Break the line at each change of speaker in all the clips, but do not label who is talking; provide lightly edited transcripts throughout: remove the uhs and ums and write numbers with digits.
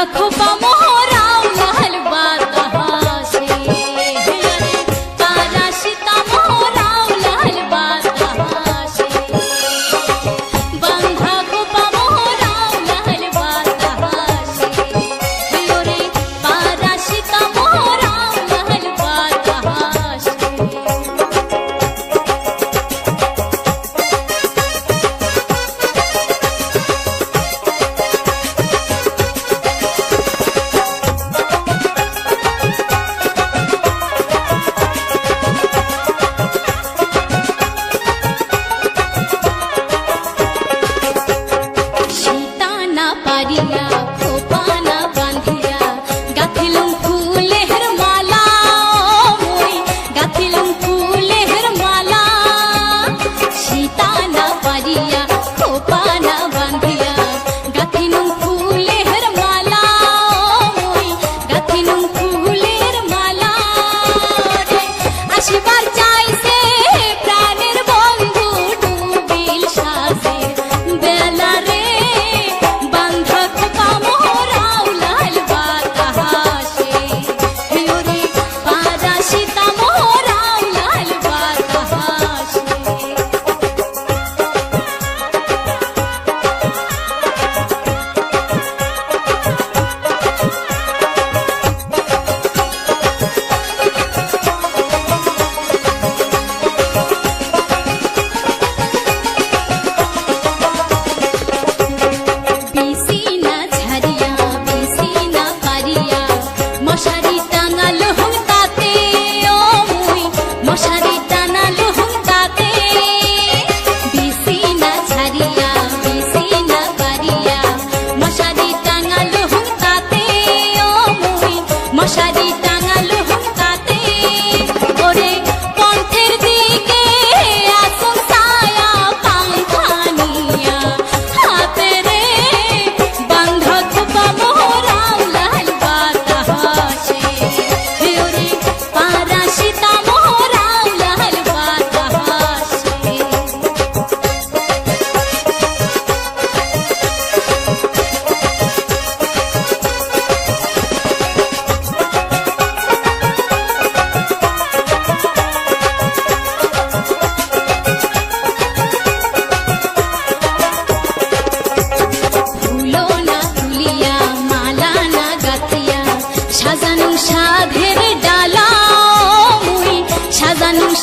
খোপা মোহরাও লাল বাতাসে পারা সীতা মোহরাও লাল বাতাসে বান্ধা খোপা মোহরাও লাল বাতাসে ওরে পারা সীতা মোহরাও লাল বাতাসে পারিয়া খোপানা বাঁধিয়া গাঁথিলুম ফুলের মালা মই গাঁথিলুম ফুলের মালা সীতা না পারিয়া খোপানা বাঁধিয়া গাঁথিলুম ফুলের মালা মই গাঁথিলুম ফুলের মালা আসিবার চাইছে প্রাণের বন্ধু ডুবিল সাজে বেলা রে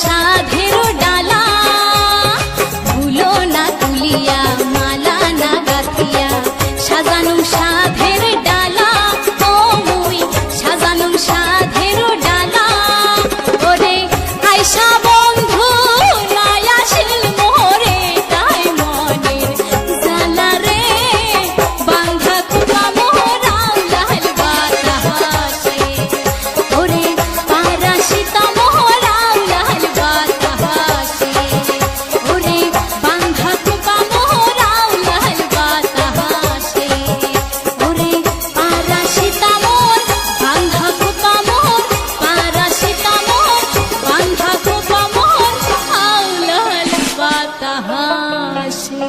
সাধের ডালা ভুলো না তুলিয়া মালা না গাথিয়া সাজানুম সাধের ডালা ও মুই সাজানুম সাধের ডালা ওরে আয়সা বন্ধু নাই আসিল মোরে তাই মনের জ্বালা রে বান্ধা খোপা মোহরাও লাল বাতাসে ওরে পারা সীতা মোহরাও লাল বাতাসে ওরে বান্ধা খোপা মোহরাও লাল বাতাসে ওরে পারা সীতা মোর বান্ধা খোপা মোর পারা সীতা মোর বান্ধা খোপা মোর আও লাল বাতাসে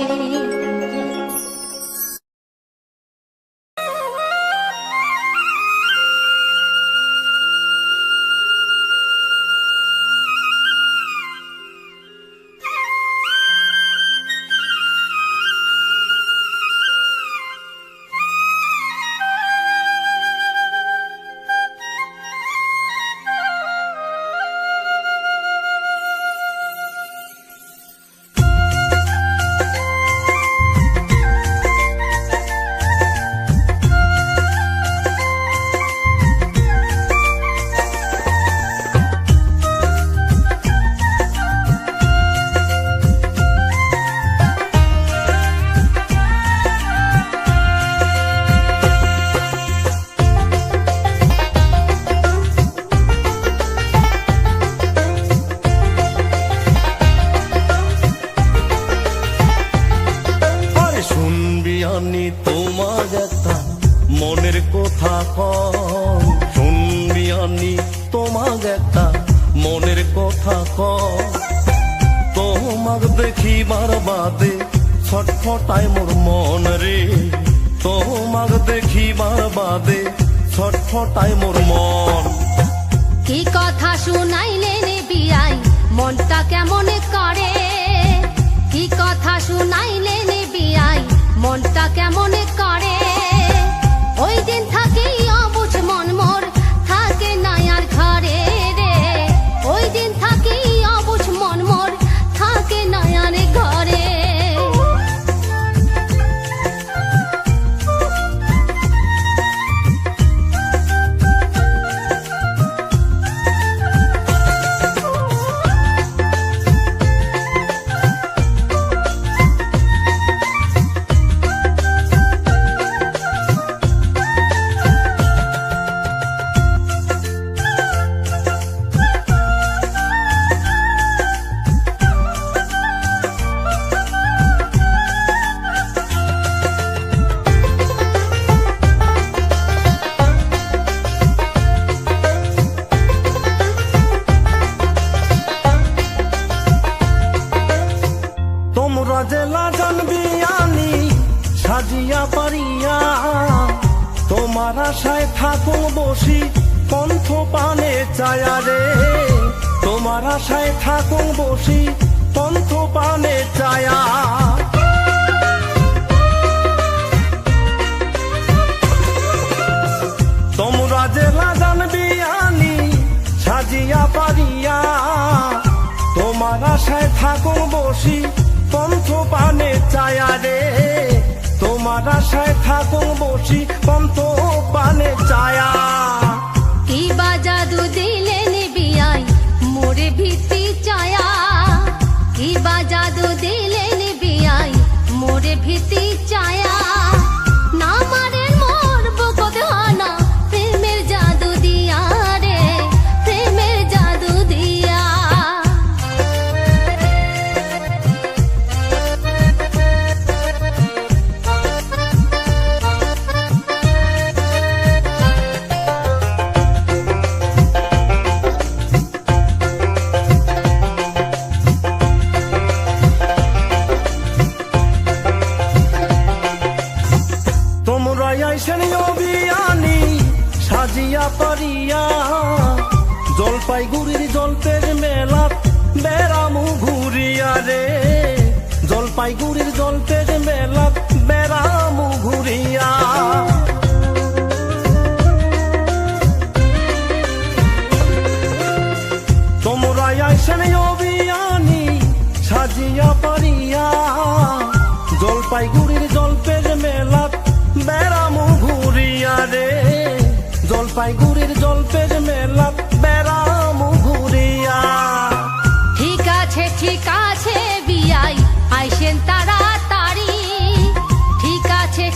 তোমাক দেখিবার বাদে ছটফটায় মোর মন রে তোমাক দেখিবার বাদে ছটফটায় মোর মন।
কি কথা শুনাইলেন বিয়াই মনটা কেমন করে, কি কথা শুনাইলেন বিয়াই মনটা কেমন করে। ওই দিন থাকি অবুঝ মন মোর থাকে নাই আর ঘরে রে, ওই দিন থাকি অবুঝ মন মোর থাকে নাই আর ঘরে।
তোমরা জেলা জানবি আনি সাজিয়া পারিয়া, তোমার আশায় থাকুন বসি পন্থ পানে চায়া রে, তোমার আশায় থাকুন বসি পন্থ পানে চায়া। তোমরা জেলা জানবি আনি সাজিয়া পারিয়া, তোমার আশায় থাকুন বসি পন্থ পানে চায়া রে, তোমার আশায় থাকুন বসি পন্থ পানে চায়া।
কি বা জাদু দিলেন বিয়াই মোরে ভীতি চায়া, কি বা জাদু দিলেন বিয়াই মোরে ভীতি চায়া। না মারেন মোর বুকত হানা প্রেমের জাদু দিয়া রে, প্রেমের জাদু দিয়া।
তোমরা আইসেন অভিয়ানি সাজিয়া পারিয়া, জলপাইগুড়ির জলপের মেলাত বেড়ামু ঘুরিয়া রে, জলপাইগুড়ির জলপের মেলাত বেড়ামু ঘুরিয়া। তোমরা আইসেন অভিয়ানি সাজিয়া পারিয়া, জলপাইগুড়ির জলপের মেলাত বেড়ামু ঘুরিয়া রে, জলপাইগুড়ির জলপের মেলাত বেড়ামু ঘুরিয়া।
ঠিক আছে বিয়াই আইসেন তাড়াতাড়ি, ঠিক আছে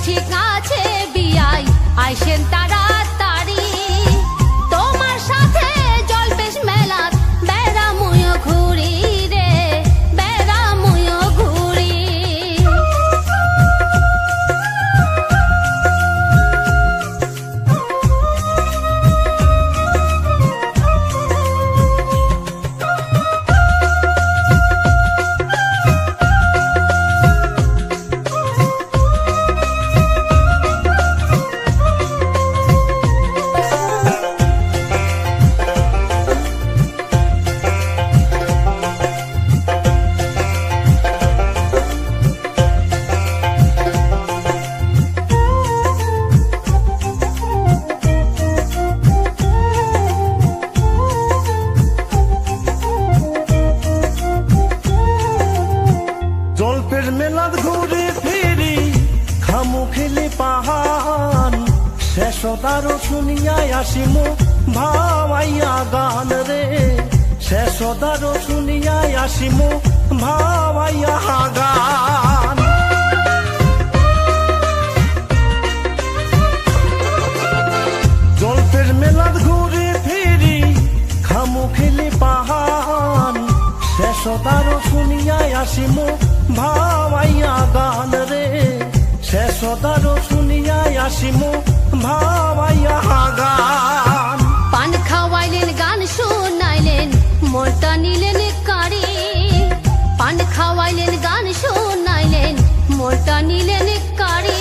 বিয়াই আইসেন তাড়াতাড়ি। তোমার সাথে জলপেশ মেলাত বেড়ামুয় ঘুরি রে, বেড়ামুয় ঘুরি।
জলপের মেলাত ঘুরি ফিরি খামু খেলি পাহান, শেষদারও শুনিয়াই আসিমু ভাওয়াইয়া গান রে, শেষদারও শুনিয়াই আসিমু ভাওয়াইয়া গান। জলপের মেলাত ঘুরি ফিরি খামু খেলি পাহান, শেষদারও শুনিয়াই আসিমু ভাওয়াইয়া গান রে, শেষদারও শুনিয়াই আসিমু ভাওয়াইয়া গান।
পান খাওয়াইলেন গান শুনাইলেন মনটা নিলেন কারি, পান খাওয়াইলেন গান শুনাইলেন মনটা নিলেন কারি।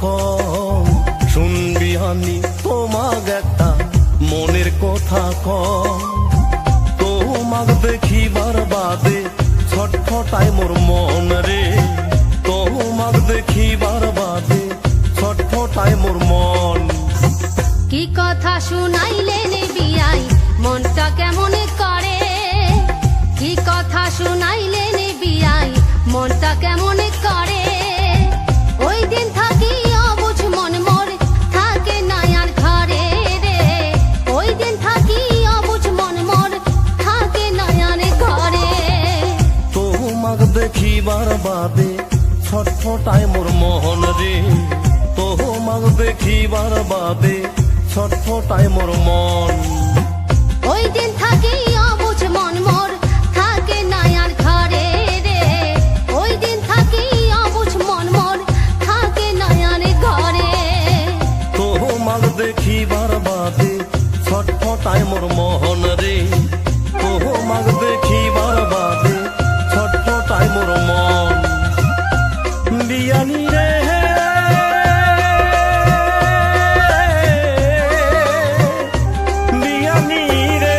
কম শুনবি আনি তোমাক একটা মনের কথা কম তোমাক দেখিবার বাদে ছটফটায় মোর মন রে তোমাক দেখিবার বাদে ছটফটায় মোর মন
কি কথা শুনাইলে নে বিয়াই মনটা কেমন করে কি কথা শুনাইলে নে বিয়াই মনটা কেমন করে ওই দিন থাকি অবুঝ মন মোর থাকে না আর ঘরে রে ওই দিন থাকি অবুঝ মন মোর থাকে না আর ঘরে
তোমাক দেখিবার বাদে ছটফটায় মোর মন রে তোমাক দেখিবার বাদে ছটফটায় মোর মন
ওই দিন থাকি অবুঝ মন মোর থাকে না আর ঘরে রে ওই দিন থাকি অবুঝ মন মোর থাকে না আর ঘরে
তোমাক দেখিবার বাদে ছটফটায় মোর মন রে তোমাক দেখিবার বাদে ছটফটায় মোর মন বিয়ানি রে বিয়ানি রে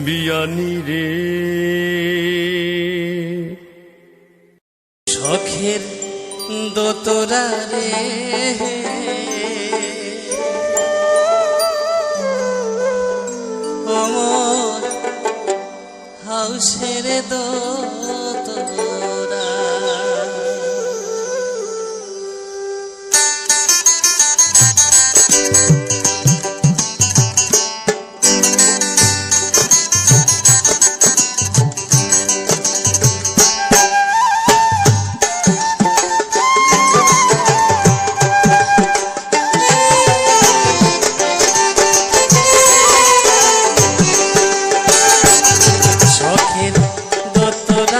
বিয়ানি রে
শখের দোতরা রে ওমর হাউসের দোতরা শখের দোতরা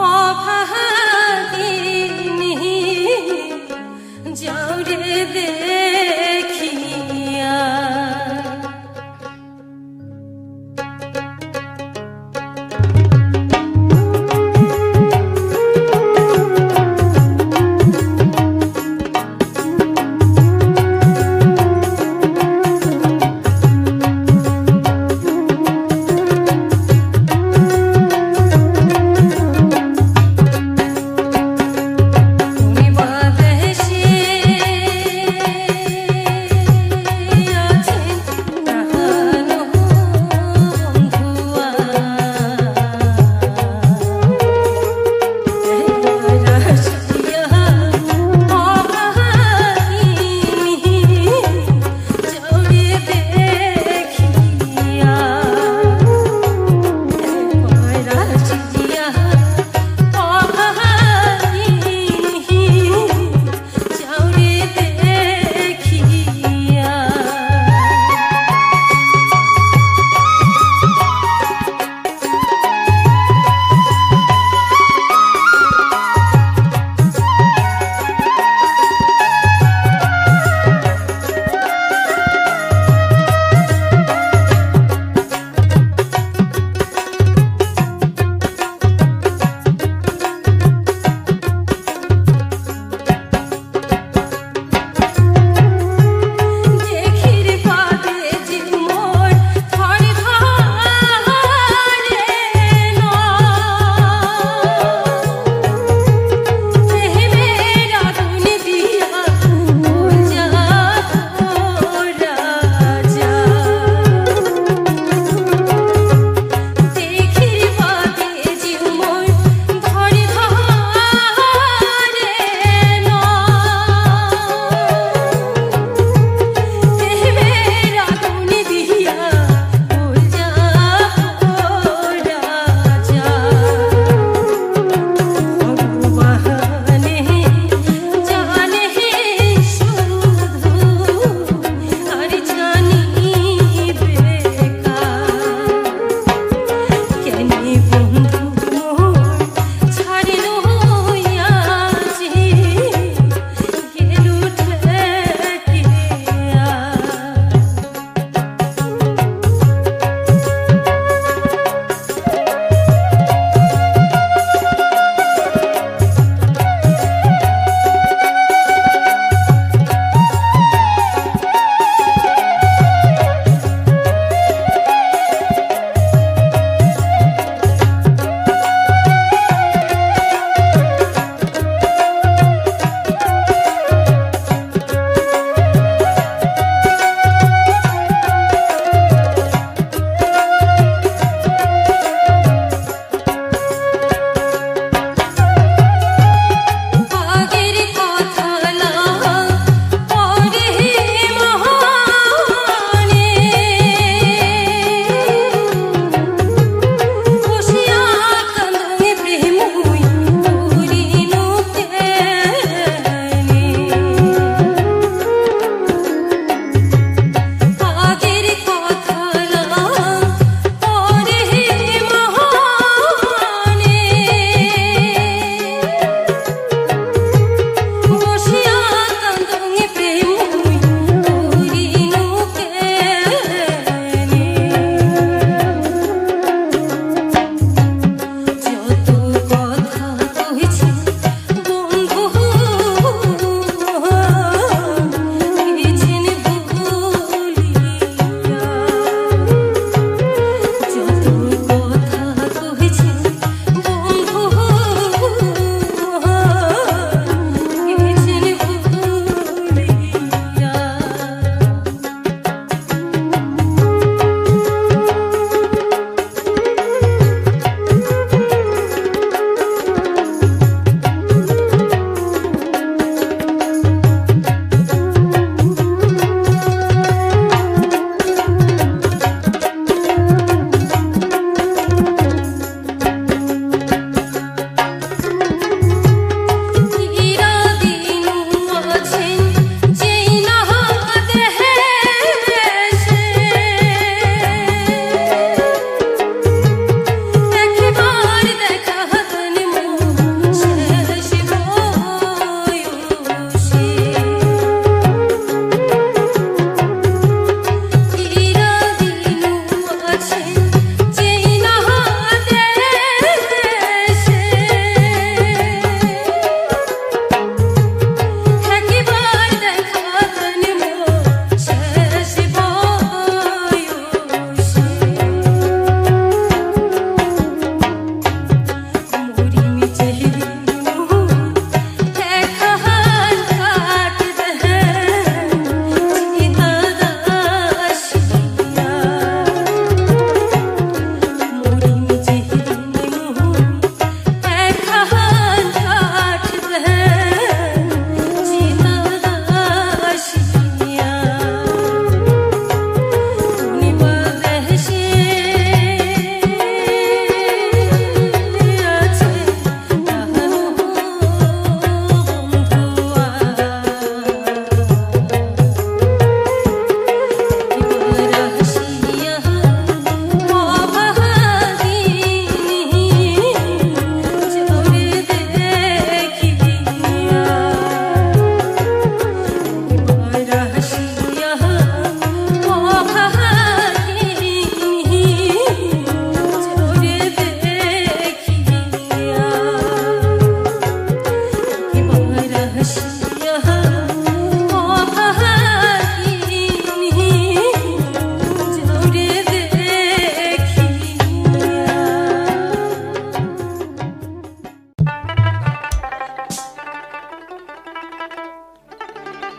অভাগিনী যাও রে দেখিয়া।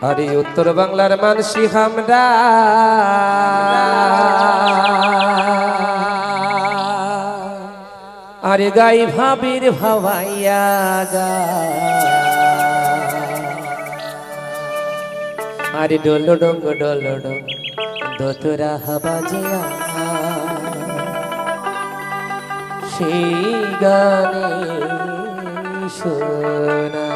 আরে উত্তর বাংলার মানসি আমরা আরে গাই ভাবির ভাবাইয়া গা আরে ডোল ডঙ্গ ডোল ডঙ্গ দোতরা হাবাজিয়া সেই গানে শোনা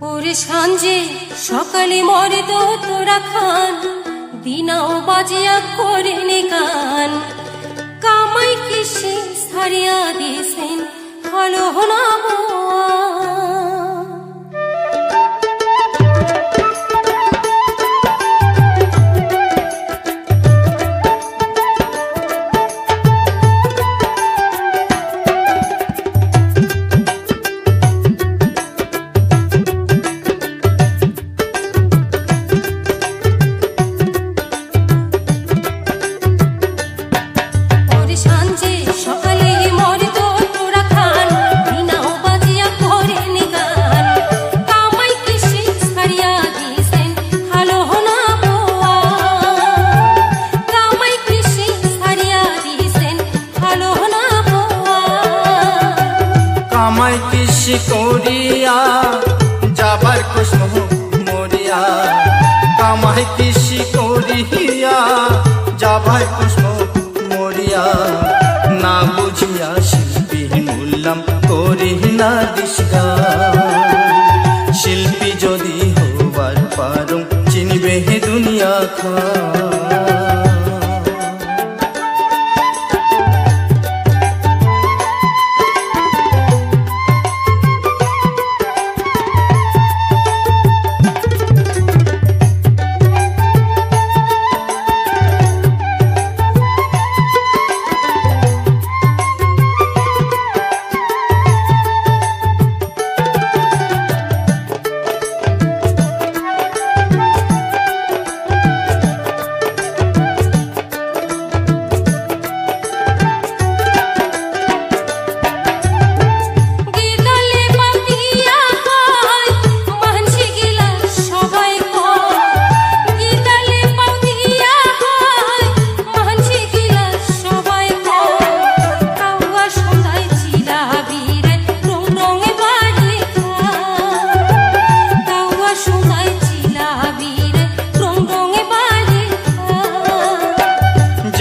ওরে সাঞ্জে সকালে মরে তো তোরা খান দিনাও বাজিয়া করে গান কামাই কৃষি ছাড়িয়া দিয়েছেন ভালো না
কামাই কৃষি করিয়া যাবার কুষ্ম মরিয়া কামাই কৃষি করিয়া যাবার কুষ্ম মরিয়া না বুঝিয়া শিল্পী মূল্যাম করি না দিশা শিল্পী যদি হবার পারো চিনবে হে দুনিয়া খা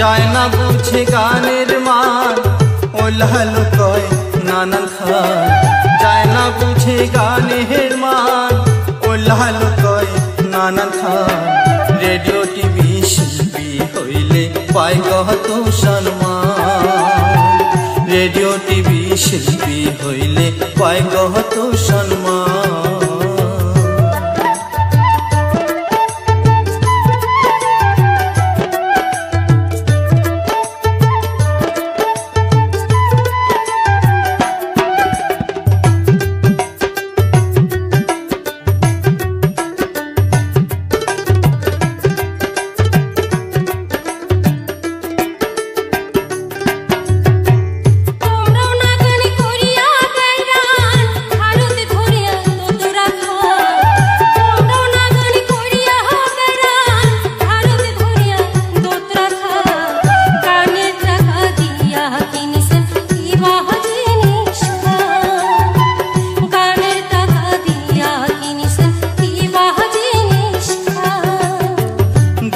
যায় না বুঝে গানের মান ওলাল কয় নানান খান যায় না বুঝে গানের মান ওলাল কয় নানান খান রেডিও টিভি শিল্পী হইলে পায় কত সম্মান রেডিও টিভি শিল্পী হইলে পায় কত সম্মান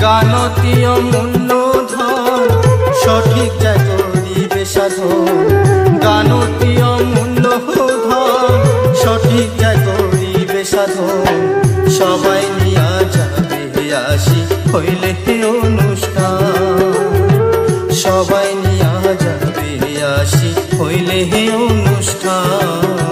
গানতীয় মূল্যধন সঠিক করিবে সাধন গানতীয় মূল্যধন সঠিক করিবে সাধন সবাই নিয়া যাবে আসি হইলে অনুষ্ঠান সবাই নিয়া যাবে আসি হইলে অনুষ্ঠান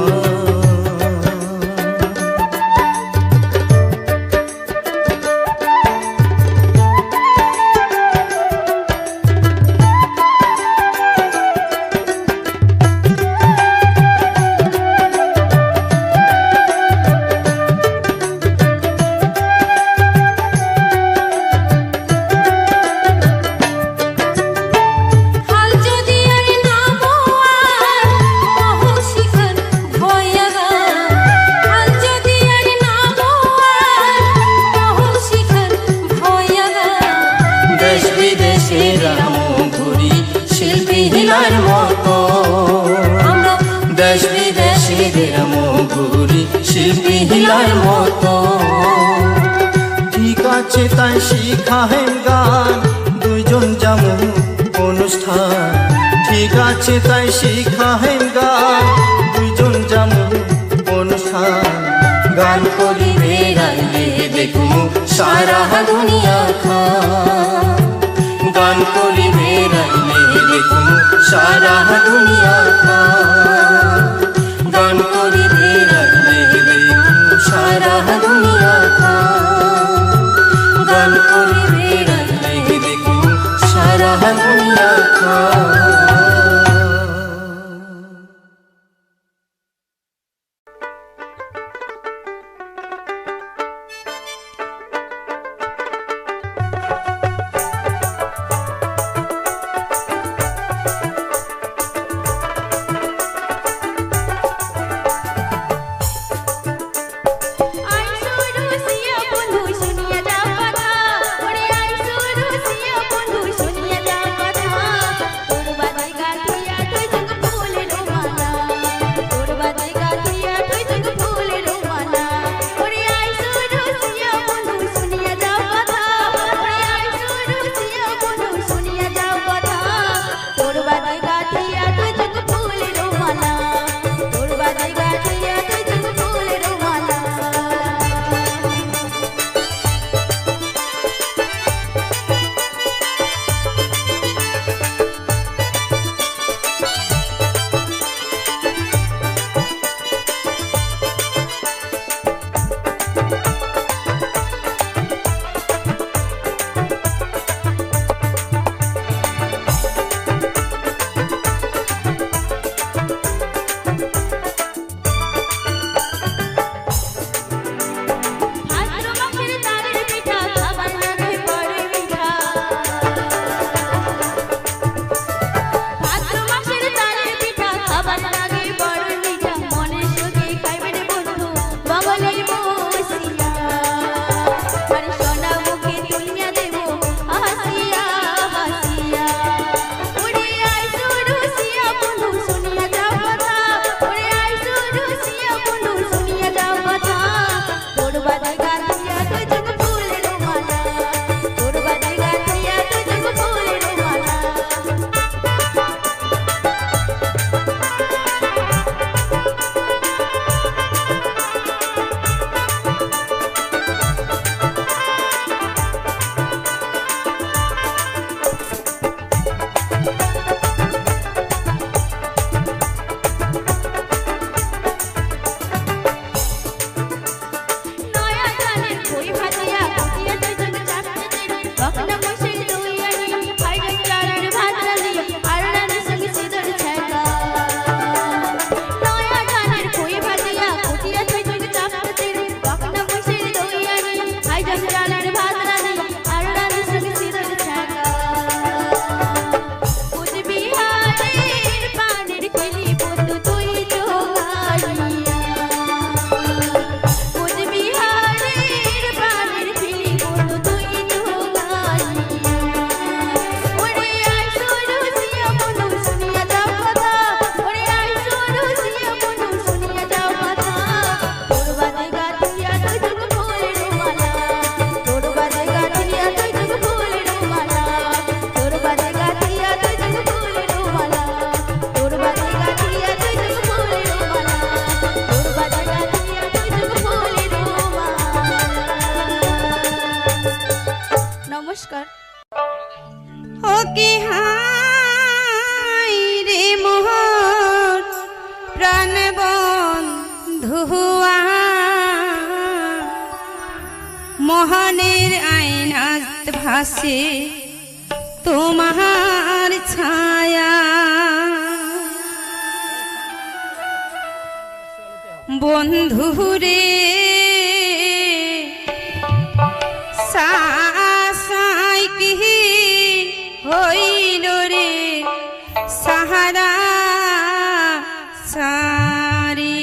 দেশ বিদেশের ঘুরি শিল্পী হিলার মতো ঠিক আছে তাই শিখাহেন গান দুইজন যেমন অনুষ্ঠান ঠিক আছে তাই শিখাহেন গান দুইজন যেমন অনুষ্ঠান গান করি দেখুন সারা দুনিয়া খান গান করি বেড়াইলে দেখুন সারা দুনিয়া খান গান করি বেড়াইলে দেখুন সারা দুনিয়া খান গান করি বেড়াইলে দেখুন সারা দুনিয়া খান।
নমস্কার।
ও কি হাই রে মোহর প্রাণ বন্ধুয়া মোহনের আয়নাত ভাসে তোমার ছায়া বন্ধুরে সাই কি হইল রে সাহারা সারি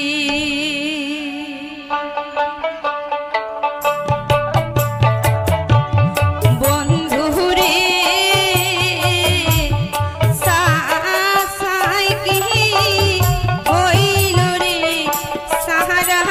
বন্ধুরে সাই কি হইল রে সাহারা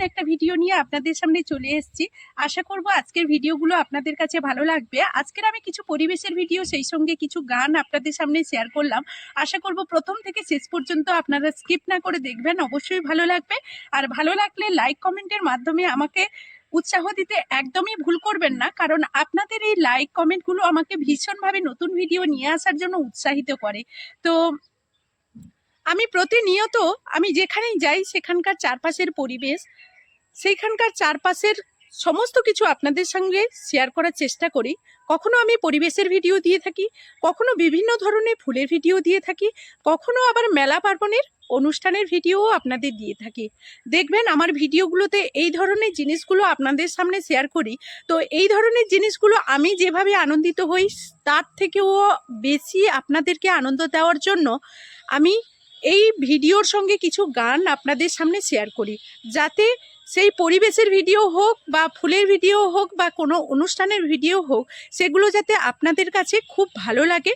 একটা ভিডিও নিয়ে আপনাদের সামনে চলে এসেছি। আশা করব আজকের ভিডিওগুলো আপনাদের কাছে ভালো লাগবে। আজকের আমি কিছু পরিবেশের ভিডিও, সেই সঙ্গে কিছু গান আপনাদের সামনে শেয়ার করলাম। আশা করব প্রথম থেকে শেষ পর্যন্ত আপনারা স্কিপ না করে দেখবেন, অবশ্যই ভালো লাগবে। আর ভালো লাগলে লাইক কমেন্টের মাধ্যমে আমাকে উৎসাহ দিতে একদমই ভুল করবেন না, কারণ আপনাদের এই লাইক কমেন্টগুলো আমাকে ভীষণভাবে নতুন ভিডিও নিয়ে আসার জন্য উৎসাহিত করে। তো আমি প্রতিনিয়ত আমি যেখানেই যাই সেখানকার চারপাশের পরিবেশ, সেইখানকার চারপাশের সমস্ত কিছু আপনাদের সঙ্গে শেয়ার করার চেষ্টা করি। কখনো আমি পরিবেশের ভিডিও দিয়ে থাকি, কখনো বিভিন্ন ধরনের ফুলের ভিডিও দিয়ে থাকি, কখনো আবার মেলা পার্বণের অনুষ্ঠানের ভিডিও আপনাদের দিয়ে থাকি। দেখবেন আমার ভিডিওগুলোতে এই ধরনের জিনিসগুলো আপনাদের সামনে শেয়ার করি। তো এই ধরনের জিনিসগুলো আমি যেভাবে আনন্দিত হই তার থেকেও বেশি আপনাদেরকে আনন্দ দেওয়ার জন্য আমি এই ভিডিওর সঙ্গে কিছু গান আপনাদের সামনে শেয়ার করি, যাতে সেই পরিবেশের ভিডিও হোক বা ফুলের ভিডিও হোক বা কোনো অনুষ্ঠানের ভিডিও হোক, সেগুলো যাতে আপনাদের কাছে খুব ভালো লাগে,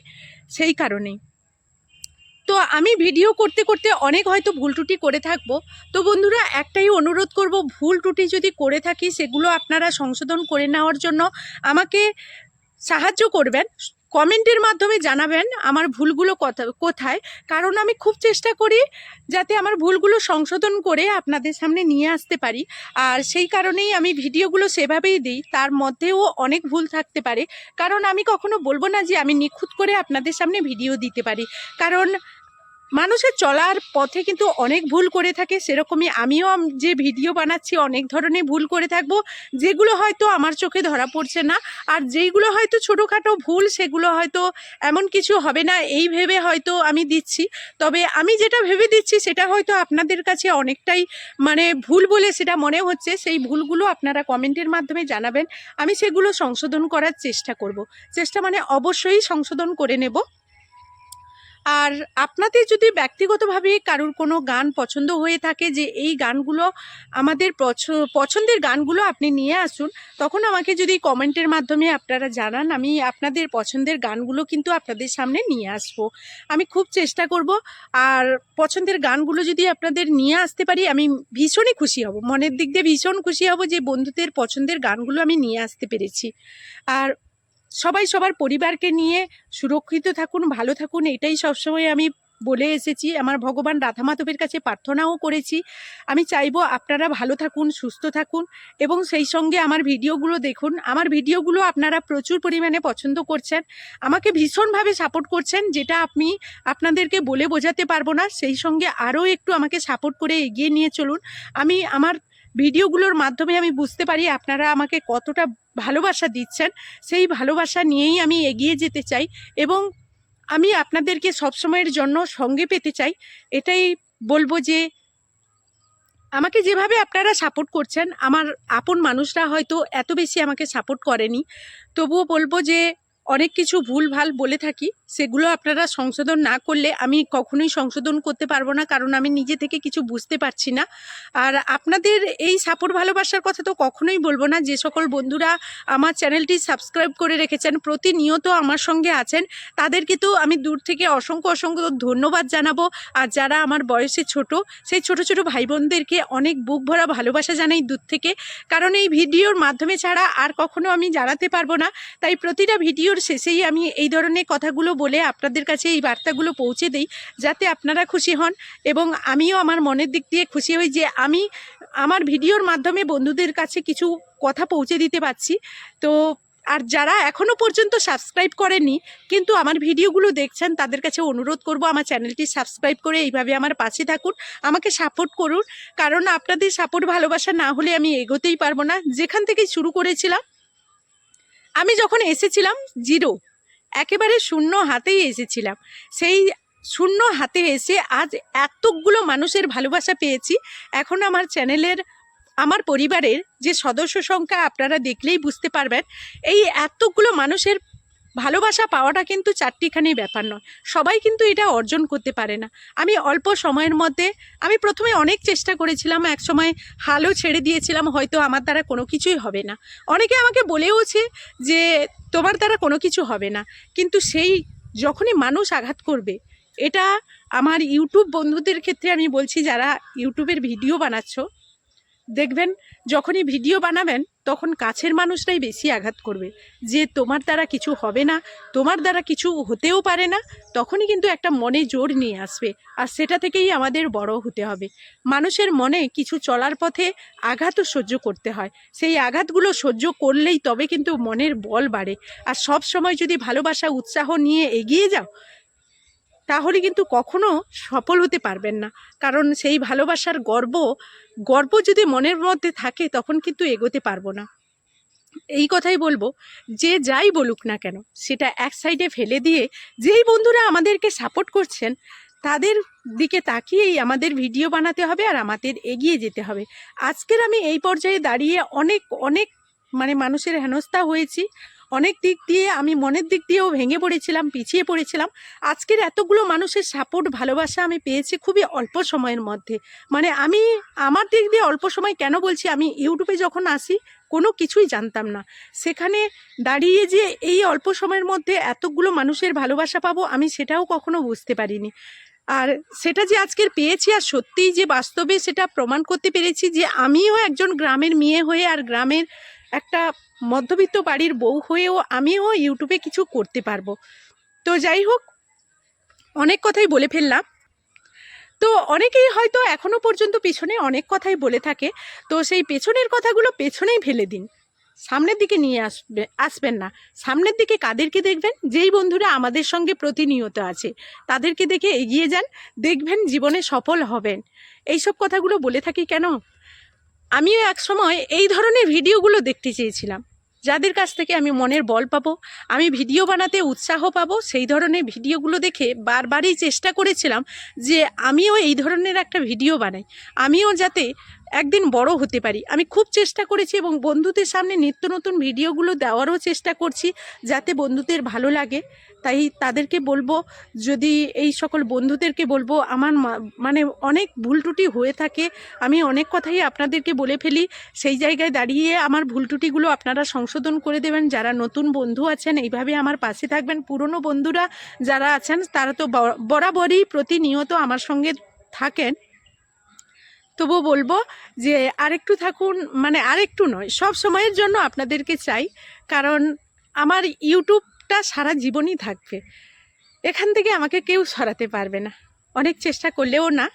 সেই কারণেই। তো আমি ভিডিও করতে করতে অনেক হয়তো ভুল ত্রুটি করে থাকবো। তো বন্ধুরা, একটাই অনুরোধ করব, ভুল ত্রুটি যদি করে থাকি সেগুলো আপনারা সংশোধন করে নেওয়ার জন্য আমাকে সাহায্য করবেন। কমেন্টের মাধ্যমে জানাবেন আমার ভুলগুলো কোথায়, কারণ আমি খুব চেষ্টা করি যাতে আমার ভুলগুলো সংশোধন করে আপনাদের সামনে নিয়ে আসতে পারি। আর সেই কারণেই আমি ভিডিওগুলো সেভাবেই দিই, তার মধ্যেও অনেক ভুল থাকতে পারে। কারণ আমি কখনো বলবো না যে আমি নিখুঁত করে আপনাদের সামনে ভিডিও দিতে পারি, কারণ মানুষের চলার পথে কিন্তু অনেক ভুল করে থাকে। সেরকমই আমিও যে ভিডিও বানাচ্ছি অনেক ধরনের ভুল করে থাকবো, যেগুলো হয়তো আমার চোখে ধরা পড়ছে না। আর যেইগুলো হয়তো ছোটোখাটো ভুল, সেগুলো হয়তো এমন কিছু হবে না এই ভেবে হয়তো আমি দিচ্ছি। তবে আমি যেটা ভেবে দিচ্ছি সেটা হয়তো আপনাদের কাছে অনেকটাই ভুল বলে সেটা মনে হচ্ছে। সেই ভুলগুলো আপনারা কমেন্টের মাধ্যমে জানাবেন, আমি সেগুলো সংশোধন করার চেষ্টা করব। চেষ্টা অবশ্যই সংশোধন করে নেব। আর আপনাদের যদি ব্যক্তিগতভাবে কারোর কোনো গান পছন্দ হয়ে থাকে, যে এই গানগুলো আমাদের পছন্দের গানগুলো আপনি নিয়ে আসুন, তখন আমাকে যদি কমেন্টের মাধ্যমে আপনারা জানান, আমি আপনাদের পছন্দের গানগুলো কিন্তু আপনাদের সামনে নিয়ে আসব। আমি খুব চেষ্টা করব। আর পছন্দের গানগুলো যদি আপনাদের নিয়ে আসতে পারি, আমি ভীষণই খুশি হব, মনের দিক দিয়ে ভীষণ খুশি হব যে বন্ধুদের পছন্দের গানগুলো আমি নিয়ে আসতে পেরেছি। আর সবাই সবার পরিবারকে নিয়ে সুরক্ষিত থাকুন, ভালো থাকুন, এটাই সবসময় আমি বলে এসেছি। আমার ভগবান রাধা মাধবের কাছে প্রার্থনাও করেছি। আমি চাইবো আপনারা ভালো থাকুন, সুস্থ থাকুন এবং সেই সঙ্গে আমার ভিডিওগুলো দেখুন। আমার ভিডিওগুলো আপনারা প্রচুর পরিমাণে পছন্দ করছেন, আমাকে ভীষণভাবে সাপোর্ট করছেন, যেটা আমি আপনাদেরকে বলে বোঝাতে পারবো না। সেই সঙ্গে আরও একটু আমাকে সাপোর্ট করে এগিয়ে নিয়ে চলুন। আমি আমার ভিডিওগুলোর মাধ্যমে আমি বুঝতে পারি আপনারা আমাকে কতটা ভালোবাসা দিচ্ছেন। সেই ভালোবাসা নিয়েই আমি এগিয়ে যেতে চাই এবং আমি আপনাদেরকে সবসময়ের জন্য সঙ্গে পেতে চাই। এটাই বলবো যে আমাকে যেভাবে আপনারা সাপোর্ট করছেন, আমার আপন মানুষরা হয়তো এত বেশি আমাকে সাপোর্ট করেনি। তবুও বলবো যে অনেক কিছু ভুলভাল বলে থাকি, সেগুলো আপনারা সংশোধন না করলে আমি কখনোই সংশোধন করতে পারবো না, কারণ আমি নিজে থেকে কিছু বুঝতে পারছি না। আর আপনাদের এই সাপোর্ট ভালোবাসার কথা তো কখনোই বলবো না। যে সকল বন্ধুরা আমার চ্যানেলটি সাবস্ক্রাইব করে রেখেছেন, প্রতিনিয়ত আমার সঙ্গে আছেন, তাদেরকে তো আমি দূর থেকে অসংখ্য অসংখ্য ধন্যবাদ জানাবো। আর যারা আমার বয়সে ছোট, সেই ছোট ছোট ভাই বোনদেরকে অনেক বুক ভরা ভালোবাসা জানাই দূর থেকে, কারণ এই ভিডিওর মাধ্যমে ছাড়া আর কখনো আমি জানাতে পারবো না। তাই প্রতিটা ভিডিওর শেষেই আমি এই ধরনের কথাগুলো বলে আপনাদের কাছে এই বার্তাগুলো পৌঁছে দিই, যাতে আপনারা খুশি হন এবং আমিও আমার মনের দিক দিয়ে খুশি হই যে আমি আমার ভিডিওর মাধ্যমে বন্ধুদের কাছে কিছু কথা পৌঁছে দিতে পারছি। তো আর যারা এখনও পর্যন্ত সাবস্ক্রাইব করেননি কিন্তু আমার ভিডিওগুলো দেখছেন, তাদের কাছে অনুরোধ করব আমার চ্যানেলটি সাবস্ক্রাইব করে এইভাবে আমার পাশে থাকুন, আমাকে সাপোর্ট করুন, কারণ আপনাদের সাপোর্ট ভালোবাসা না হলে আমি এগোতেই পারবো না। যেখান থেকে শুরু করেছিলাম, আমি যখন এসেছিলাম জিরো, একেবারে শূন্য হাতেই এসেছিলাম, সেই শূন্য হাতে এসে আজ এতগুলো মানুষের ভালোবাসা পেয়েছি। এখন আমার চ্যানেলের, আমার পরিবারের যে সদস্য সংখ্যা আপনারা দেখলেই বুঝতে পারবেন, এই এতগুলো মানুষের ভালোবাসা পাওয়াটা কিন্তু চারটিখানি ব্যাপার নয়, সবাই কিন্তু এটা অর্জন করতে পারে না। আমি অল্প সময়ের মধ্যে, আমি প্রথমে অনেক চেষ্টা করেছিলাম, এক সময় হালও ছেড়ে দিয়েছিলাম, হয়তো আমার দ্বারা কোনো কিছুই হবে না। অনেকে আমাকে বলেওছে যে তোমার দ্বারা কোনো কিছু হবে না, কিন্তু সেই যখনই মানুষ আঘাত করবে, এটা আমার ইউটিউব বন্ধুদের ক্ষেত্রে আমি বলছি, যারা ইউটিউবের ভিডিও বানাচ্ছ, দেখবেন যখনই ভিডিও বানাবেন তখন কাছের মানুষরাই বেশি আঘাত করবে যে তোমার দ্বারা কিছু হবে না, তোমার দ্বারা কিছু হতেও পারে না। তখনই কিন্তু একটা মনে জোর নিয়ে আসবে, আর সেটা থেকেই আমাদের বড় হতে হবে। মানুষের মনে কিছু চলার পথে আঘাতও সহ্য করতে হয়, সেই আঘাতগুলো সহ্য করলেই তবে কিন্তু মনের বল বাড়ে। আর সব সময় যদি ভালোবাসা উৎসাহ নিয়ে এগিয়ে যাও তাহলে কিন্তু কখনো সফল হতে পারবেন না, কারণ সেই ভালোবাসার গর্ব যদি মনের মধ্যে থাকে তখন কিন্তু এগোতে পারবো না। এই কথাই বলবো, যে যাই বলুক না কেন সেটা এক সাইডে ফেলে দিয়ে যেই বন্ধুরা আমাদেরকে সাপোর্ট করছেন তাদের দিকে তাকিয়েই আমাদের ভিডিও বানাতে হবে আর আমাদের এগিয়ে যেতে হবে। আজকের আমি এই পর্যায়ে দাঁড়িয়ে অনেক মানে মানুষের হেনস্থা হয়েছি, অনেক দিক দিয়ে আমি মনের দিক দিয়েও ভেঙে পড়েছিলাম, পিছিয়ে পড়েছিলাম। আজকের এতগুলো মানুষের সাপোর্ট ভালোবাসা আমি পেয়েছি খুবই অল্প সময়ের মধ্যে। মানে আমি আমার দিক দিয়ে অল্প সময় কেন বলছি, আমি ইউটিউবে যখন আসি কোনো কিছুই জানতাম না, সেখানে দাঁড়িয়ে যে এই অল্প সময়ের মধ্যে এতগুলো মানুষের ভালোবাসা পাবো আমি সেটাও কখনো বুঝতে পারিনি। আর সেটা যে আজকের পেয়েছি আর সত্যিই যে বাস্তবে সেটা প্রমাণ করতে পেরেছি যে আমিও একজন গ্রামের মেয়ে হয়ে আর গ্রামের একটা মধ্যবিত্ত বাড়ির বউ হয়েও আমিও ইউটিউবে কিছু করতে পারবো। তো যাই হোক, অনেক কথাই বলে ফেললাম। তো অনেকেই হয়তো এখনো পর্যন্ত পেছনে অনেক কথাই বলে থাকে, তো সেই পেছনের কথাগুলো পেছনেই ফেলে দিন, সামনের দিকে নিয়ে আসবেন না। সামনের দিকে কাদেরকে দেখবেন, যেই বন্ধুরা আমাদের সঙ্গে প্রতিনিয়ত আছে তাদেরকে দেখে এগিয়ে যান, দেখবেন জীবনে সফল হবেন। এইসব কথাগুলো বলে থাকি কেন, আমিও এক সময় এই ধরনের ভিডিওগুলো দেখতে চেয়েছিলাম, যাদের কাছ থেকে আমি মনের বল পাবো, আমি ভিডিও বানাতে উৎসাহ পাবো, সেই ধরনের ভিডিওগুলো দেখে বারবারই চেষ্টা করেছিলাম যে আমিও এই ধরনের একটা ভিডিও বানাই, আমিও যাতে একদিন বড় হতে পারি। আমি খুব চেষ্টা করেছি এবং বন্ধুদের সামনে নিত্য নতুন ভিডিওগুলো দেওয়ারও চেষ্টা করছি যাতে বন্ধুদের ভালো লাগে। তাই তাদেরকে বলবো, যদি এই সকল বন্ধুদেরকে বলবো, আমার মানে অনেক ভুল ত্রুটি হয়ে থাকে, আমি অনেক কথাই আপনাদেরকে বলে ফেলি, সেই জায়গায় দাঁড়িয়ে আমার ভুল ত্রুটিগুলো আপনারা সংশোধন করে দেবেন। যারা নতুন বন্ধু আছেন এইভাবে আমার পাশে থাকবেন, পুরনো বন্ধুরা যারা আছেন তারা তো বরাবরই প্রতিনিয়ত আমার সঙ্গে থাকেন, তবুও বলবো যে আরেকটু থাকুন, মানে আরেকটু নয়, সব সময়ের জন্য আপনাদেরকে চাই, কারণ আমার ইউটিউবটা সারা জীবনই থাকবে, এখান থেকে আমাকে কেউ সরাতে পারবে না, অনেক চেষ্টা করলেও না।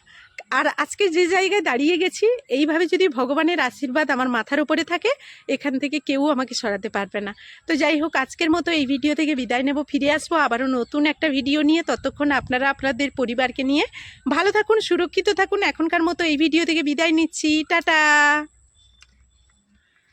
আর আজকে যে জায়গায় দাঁড়িয়ে গেছি, এইভাবে যদি ভগবানের আশীর্বাদ আমার মাথার উপরে থাকে, এখান থেকে কেউ আমাকে সরাতে পারবে না। তো যাই হোক, আজকের মতো এই ভিডিও থেকে বিদায় নেব, ফিরে আসবো আবারও নতুন একটা ভিডিও নিয়ে। ততক্ষণ আপনারা আপনাদের পরিবারকে নিয়ে ভালো থাকুন, সুরক্ষিত থাকুন। এখনকার মতো এই ভিডিও থেকে বিদায় নিচ্ছি, টাটা।